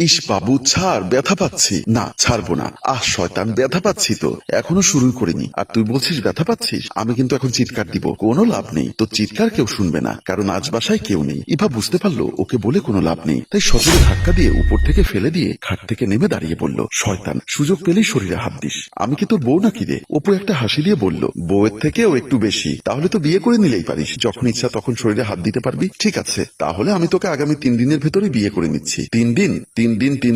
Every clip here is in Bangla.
ইস বাবু ছাড়, ব্যথা পাচ্ছি। না ছাড়বো না। আহ শয়তান, ব্যথা পাচ্ছি তো, এখনো শুরুই করিনি আর তুই বলছিস ব্যথা পাচ্ছিস। আমি কিন্তু এখন চিৎকার দিব, কোনো লাভ নেই। তো চিৎকার কেউ শুনবে না, কারণ আজ বাসায় কেউ নেই। ইভা বুঝতে পারলো ওকে বলে কোনো লাভ নেই, তাই সজোরে ধাক্কা দিয়ে উপর থেকে ফেলে দিয়ে খাট থেকে নেমে দাঁড়িয়ে বলল, শয়তান, সুযোগ পেলেই শরীরে হাত দিস। আমি কি তোর বউ নাকি রে? অপু একটা হাসি দিয়ে বলল, বউয়ের থেকেও একটু বেশি। তাহলে তো বিয়ে করে নিলেই পারিস, যখন ইচ্ছা তখন শরীরে হাত দিতে পারবি। ঠিক আছে, তাহলে আমি তোকে আগামী 3 দিনের ভেতরে বিয়ে করে নিচ্ছি। 3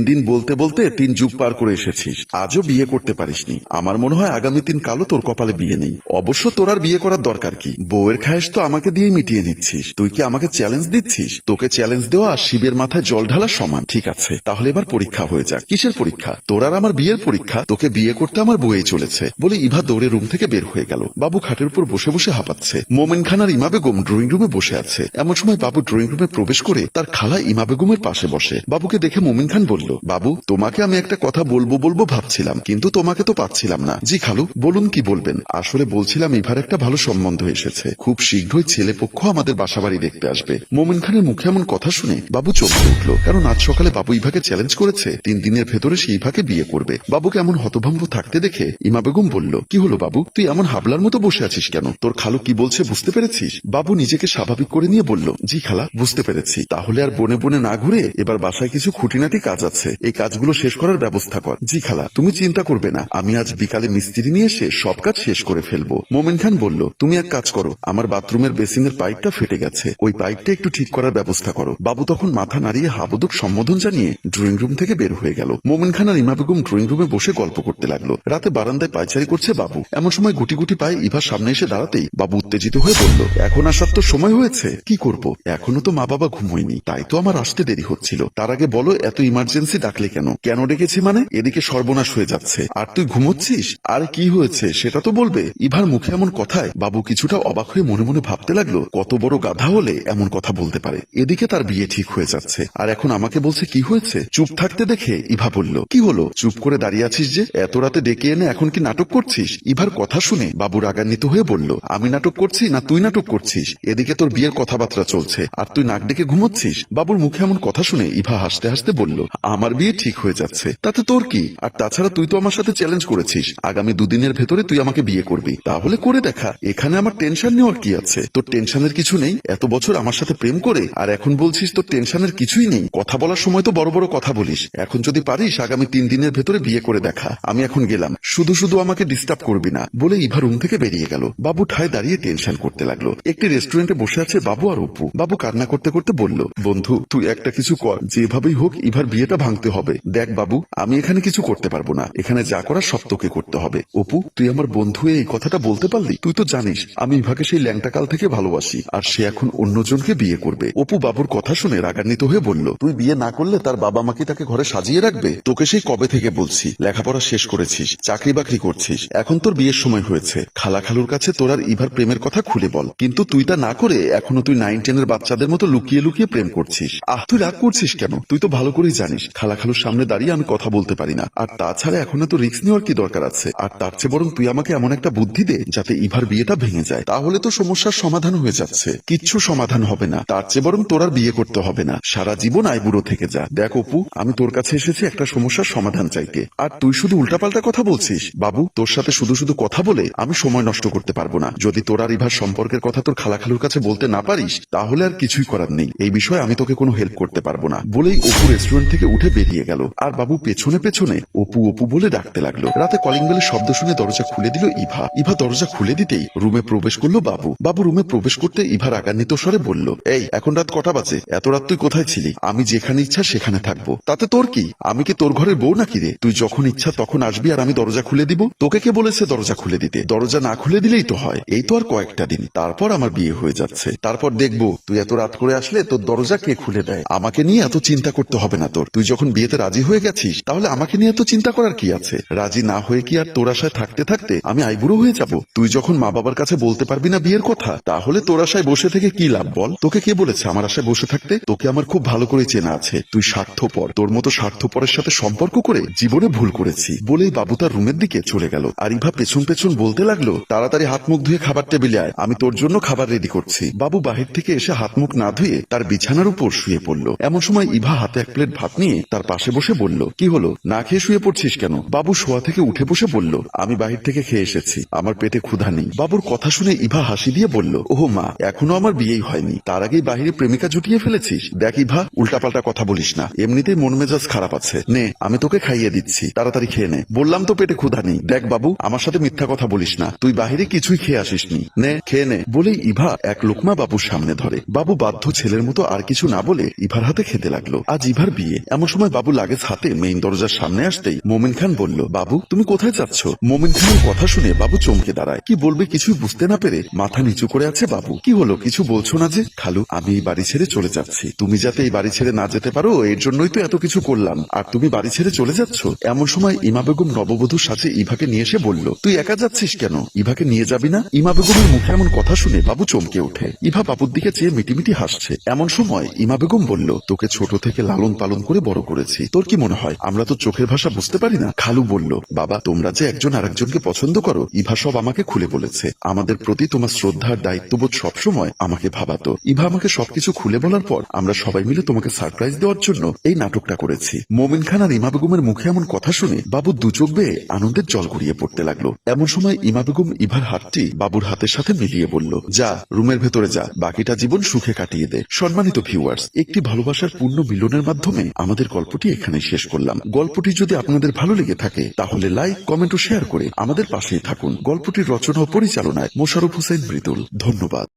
দিন বলতে বলতে 3 যুগ পার করে এসেছিস, আজও বিয়ে করতে পারিসনি। আমার মনে হয় আগামী 3 কালও তোর কপালে বিয়ে নেই। অবশ্য তোর আর বিয়ে করার দরকার কি? বউয়ের খায়েশ তো আমাকে দিয়ে মিটিয়ে নিচ্ছিস। তুই কি আমাকে চ্যালেঞ্জ দিচ্ছিস? তোকে চ্যালেঞ্জ দেওয়া শিবের মাথায় জল ঢালা সমান। ঠিক আছে, তাহলে এবার পরীক্ষা হয়ে যাক। কিসের পরীক্ষা? তোর আর আমার বিয়ের পরীক্ষা। তোকে বিয়ে করতে আমার বউই চলেছে। বলে ইভা দৌড়ে রুম থেকে বের হয়ে গেল। বাবু খাটের উপর বসে বসে হাঁপাচ্ছে। মোমেন খান আর ইমা বেগম ড্রয়িং রুমে বসে আছে। এমন সময় বাবু ড্রয়িং রুমে প্রবেশ করে তার খালা ইমা বেগমের পাশে বসে। বাবুকে দেখে মোমেন খান বলল, বাবু তোমাকে আমি একটা কথা বলবো ভাবছিলাম, কিন্তু তোমাকে তো পাচ্ছিলাম না। জি খালু বলুন, কি বলবেন? আসলে বলছিলাম ইভার একটা ভালো সম্বন্ধ এসেছে, খুব শীঘ্রই ছেলে পক্ষ আমাদের বাসাবাড়ি দেখতে আসবে। মোমেন খানের মুখে এমন কথা শুনে বাবু চমকে উঠল, কারণ আজ সকালে বাবু ইভাকে চ্যালেঞ্জ করেছে 3 দিনের ভেতরে সে ইভাকে বিয়ে করবে। বাবুকে এমন হতভম্ব থাকতে দেখে ইমা বেগম বলল, কি হলো বাবু, তুই এমন হাবলার মতো বসে আছিস কেন? তোর খালু কি বলছে বুঝতে পেরেছিস? বাবু নিজেকে স্বাভাবিক করে নিয়ে বলল, জি খালা বুঝতে পেরেছি। তাহলে আর বনে বনে না ঘুরে এবার বাসায় কিছু খুঁটিনাটি কাজ আছে, এই কাজগুলো শেষ করার ব্যবস্থা কর। জি খালা, তুমি চিন্তা করবে না, আমি আজ বিকালে মিস্ত্রি নিয়ে এসে সব কাজ শেষ করে ফেলবো। মোমেন খান বলল, তুমি এক কাজ করো, আমার বাথরুমের বেসিনের পাইপটা ফেটে গেছে, ওই পাইপটা একটু ঠিক করার ব্যবস্থা করো। বাবু তখন মাথা নাড়িয়ে হাবুদুক সম্বোধন জানিয়ে ড্রয়িং রুম থেকে বের হয়ে গেল। মোমেন খান আর ইমা বেগম ড্রয়িং রুমে বসে গল্প করতে লাগলো। রাতে বারান্দায় পায়চারি করছে বাবু। এমন সময় গুটি গুটি পায়ে ইভার সামনে এসে দাঁড়াতেই বাবু উত্তেজিত হয়ে বলল, এখন আসার তো সময় হয়েছে, কি করব? এখনো তো মা বাবা ঘুমোয়নি, তাই তো আমার আসতে দেরি হচ্ছিল। তার আগে বলো এত ইমার্জেন্সি ডাকলে কেন? কেন ডেকেছি মানে? এদিকে সর্বনাশ হয়ে যাচ্ছে আর তুই ঘুমোচ্ছিস। আর কি হয়েছে সেটা তো বলবে। ইভার মুখে এমন কথায় বাবু কিছুটা অবাক হয়ে মনে মনে ভাবতে লাগলো, কত বড় গাধা হলে এমন কথা বলতে পারে। এদিকে তার বিয়ে ঠিক হয়ে যাচ্ছে, আর এখন আমাকে বলছে কি হয়েছে। চুপ থাকতে দেখে ইভা বলল, কি হলো? চুপ করে দাঁড়িয়ে আছিস যে? এত রাতে ডেকে এনে এখন কি নাটক করছিস? ইভার কথা শুনে বাবু রাগান্বিত হয়ে বলল, আমি নাটক করছি না তুই নাটক করছিস? এদিকে তোর বিয়ের কথাবার্তা চলছে আর তুই নাক ডেকে ঘুমোচ্ছিস। বাবুর মুখে এমন কথা শুনে ইভা হাসতে হাসতে বলল, আমার বিয়ে ঠিক হয়ে যাচ্ছে, তাতে তোর কি? আর তাছাড়া তুই তো আমার সাথে চ্যালেঞ্জ করেছিস আগামী 2 দিনের ভেতরে তুই আমাকে বিয়ে করবি, তাহলে করে দেখা। এখানে আমার টেনশন নেওয়ার কি আছে? তোর টেনশনের কিছু নেই। এত বছর আমার সাথে প্রেম করে আর এখন বলছিস তোর টেনশনের কিছুই নেই। কথা বলার সময় তো বড় বড় কথা বলিস। এখন যদি পারিস আগামী 3 দিনের ভেতরে বিয়ে করে দেখা। আমি এখন গেলাম, শুধু শুধু আমাকে ডিস্টার্ব করবি না। বলে ইভা রুম থেকে বেরিয়ে গেল। বাবু ঠায় দাঁড়িয়ে টেনশন করতে লাগলো। একটি রেস্টুরেন্টে বসে আছে বাবু আর অপু। বাবু কান্না করতে করতে বলল, বন্ধু তুই একটা কিছু কর, যেভাবেই হোক ইভার বিয়েটা ভাঙতে হবে। দেখ বাবু, আমি এখানে কিছু করতে পারবো না, এখানে যা করার সব তোকে করতে হবে। অপু তুই আমার বন্ধু এই কথাটা বলতে পারলি? তুই তো জানিস আমি ইভাকে সেই ল্যাংটা কাল থেকে ভালোবাসি, আর সে এখন অন্যজনকে বিয়ে করবে। অপু বাবুর কথা শুনে রাগান্বিত হয়ে বলল, তুই বিয়ে না করলে তার বাবা মা কি তাকে ঘরে সাজিয়ে রাখবে? তোকে সেই কবে থেকে বলছি লেখাপড়া শেষ করেছিস, চাকরি বাকরি করছিস, এখন তোর বিয়ের সময় হয়েছে। খালা খালুর কাছে তোর আর ইভার প্রেমের কথা খুলে বল। কিন্তু তুই তা না করে এখনো তুই 9-10 বাচ্চাদের মতো লুকিয়ে লুকিয়ে প্রেম করছিস। তুই রাগ করছিস কেন? তুই তো ভালো করেই জানিস খালা খালুর সামনে দাঁড়িয়ে আমি কথা বলতে পারি না। আর তাছাড়া এখন তো রিস্ক নেওয়ার কি দরকার আছে? আর তার চেয়ে বরং তুই আমাকে এমন একটা বুদ্ধি দে যাতে ইভার বিয়েটা ভেঙে যায়, তাহলে তো সমস্যার সমাধান হয়ে যাচ্ছে। কিচ্ছু সমাধান হবে না, তার চেয়ে বরং তোর আর বিয়ে করতে হবে না, সারা জীবন আইবুড়ো থেকে যা। দেখ অপু, আমি তোর কাছে এসেছি একটা সমস্যার সমাধান চাইতে, আর তুই শুধু উল্টাপাল্টা কথা বলছিস। বাবু তোর সাথে শুধু শুধু কথা বলে আমি সময় নষ্ট করতে পারবো না। যদি তোর আর ইভার সম্পর্কের কথা তোর খালা খালুর কাছে বলতে না পারিস, তাহলে আর কিছুই করার নেই। এই বিষয়ে আমি তোকে কোনো হেল্প করতে পারবো না। বলেই অপু রেস্টুরেন্ট থেকে উঠে বেরিয়ে গেল। আর বাবু পেছনে পেছনে অপু অপু বলে ডাকতে লাগলো। রাতে কলিং বেলের শব্দ শুনে দরজা খুলে দিল ইভা। ইভা দরজা খুলে দিতেই রুমে প্রবেশ করলো বাবু। বাবু রুমে প্রবেশ করতে ইভা রাগান্বিত স্বরে বলল, এই এখন রাত কটা বাজে? এত রাত তুই কোথায় ছিলি? আমি যেখানে ইচ্ছা সেখানে থাকবো, তাতে তোর কি? আমি কি তোর ঘরের বউ নাকি রে? তুই যখন ইচ্ছা তখন আসবি আর আমি দরজা খুলে দিব? তোকে কে বলেছে দরজা খুলে দিতে? দরজা না খুলে দিলেই তো হয়। এই তো আর কয়েকটা দিন, তারপর আমার বিয়ে হয়ে যাচ্ছে। তারপর দেখবো তুই এত রাত করে আসলে তোর দরজা কে খুলে দেয়। আমাকে নিয়ে এত চিন্তা করতে হবে না তোর। তুই যখন বিয়েতে রাজি হয়ে গেছিস তাহলে আমাকে নিয়ে এত চিন্তা করার কি আছে? রাজি না হয়ে কি আর তোর আশায় থাকতে থাকতে আমি আইবুড়ো হয়ে যাব? তুই যখন মা বাবার কাছে বলতে পারবি না বিয়ের কথা, তাহলে তোর আশায় বসে থেকে কি লাভ বল? তোকে কে বলেছে আমার আশায় বসে থাকতে? তোকে আমার খুব ভালো করে চেনা আছে, তুই স্বার্থপর। তোর মতো স্বার্থপরের সাথে সম্পর্ক করে জীবনে ভুল করেছি। বলেই বাবু তার রুমের দিকে চলে গেল। আর ইভা পেছন পেছন বলতে লাগলো, তাড়াতাড়ি হাত মুখ ধুয়ে খাবার টেবিলে আয়, আমি তোর জন্য খাবার রেডি করছি। বাবু বাহির থেকে এসে হাত মুখ না ধুয়ে তার বিছানার উপর শুয়ে পড়ল। এমন সময় ইভা হাতে এক প্লেট ভাত নিয়ে তার পাশে বসে বলল, কি হলো, না খেয়ে শুয়ে পড়ছিস কেন? বাবু শোয়া থেকে উঠে বসে বলল, আমি বাহির থেকে খেয়ে এসেছি, আমার পেটে ক্ষুধা নেই। বাবুর কথা শুনে ইভা হাসি দিয়ে বলল, ওহো মা, এখনো আমার বিয়েই হয়নি, তার আগেই বাহিরে প্রেমিকা জুটিয়ে ফেলেছিস? দেখ ইভা, উল্টাপাল্টা কথা বলিস না, এমনিতেই মন মেজাজ খারাপ আছে। নে, আমি তোকে খাইয়ে দিচ্ছি, তাড়াতাড়ি খেয়ে নে। বললাম তো পেটে ক্ষুধা নেই। দেখ বাবু, আমার সাথে মিথ্যা কথা বলিস না, তুই বাহিরে কিছুই খেয়ে আসিসনি, নে খেয়ে নে। বলেই ইভা এক লোকমা বাবুর সামনে ধরে। বাবু বাধ্য ছেলের মতো আর কিছু না বলে ইভার হাতে খেতে লাগলো। আজ ইভার বিয়ে। এমন সময় বাবু লাগেজ হাতে মেইন দরজার সামনে আসতেই মোমিন খান বলল, বাবু তুমি কোথায় যাচ্ছ? মোমিন খানের কথা শুনে বাবু চমকে দাঁড়ায়। কি বলবে কিছুই বুঝতে না পেরে মাথা নিচু করে আছে বাবু। কি হলো, কিছু বলছো না যে? খালু, আমি এই বাড়ি ছেড়ে চলে যাচ্ছি। তুমি যাতে এই বাড়ি ছেড়ে না যেতে পারো এর জন্যই তো এত কিছু করলাম, আর তুমি বাড়ি ছেড়ে চলে যাচ্ছ? এমন সময় ইমা বেগম নববধূর সাথে ইভাকে নিয়ে এসে বলল, তুই একা যাচ্ছিস কেন? ইভাকে নিয়ে যাবি না? ইমা বেগমের মুখে এমন কথা শুনে বাবু চমকে ওঠে। ইভা বাবুর দিকে চেয়ে মিটিমিটি হাসছে। এমন সময় ইমা বেগম বলল, তোকে ছোট থেকে লালন পালন করে বড় করেছি, তোর কি মনে হয় আমরা তো চোখের ভাষা বুঝতে পারি না? খালু বলল, বাবা তোমরা যে একজন আরেকজনকে পছন্দ করো ইভা সব আমাকে খুলে বলেছে। আমাদের প্রতি তোমার শ্রদ্ধার দায়িত্ববোধ সবসময় আমাকে ভাবাতো। ইভা আমাকে সবকিছু খুলে বলার পর আমরা সবাই মিলে তোমাকে সারপ্রাইজ দেওয়ার জন্য এই নাটকটা করেছি। মোমিন খান আর ইমা বেগমের মুখে এমন কথা শুনে বাবুর দু চোখ বেয়ে আনন্দের জল গড়িয়ে পড়তে লাগলো। এমন সময় ইমা বেগম ইভার হাতটি বাবুর হাতের সাথে মিলিয়ে বলল, যা রুমের ভেতরে যা, বাকিটা জীবন সুখে কাটিয়ে দে। সম্মানিত ভিউয়ার্স, একটি ভালোবাসার পূর্ণ মিলনের মাধ্যমে আমাদের গল্পটি এখানে শেষ করলাম। গল্পটি যদি আপনাদের ভালো লেগে থাকে তাহলে লাইক, কমেন্ট ও শেয়ার করে আমাদের পাশেই থাকুন। গল্পটির রচনা ও পরিচালনায় মোশাররফ হোসেন মৃদুল। ধন্যবাদ।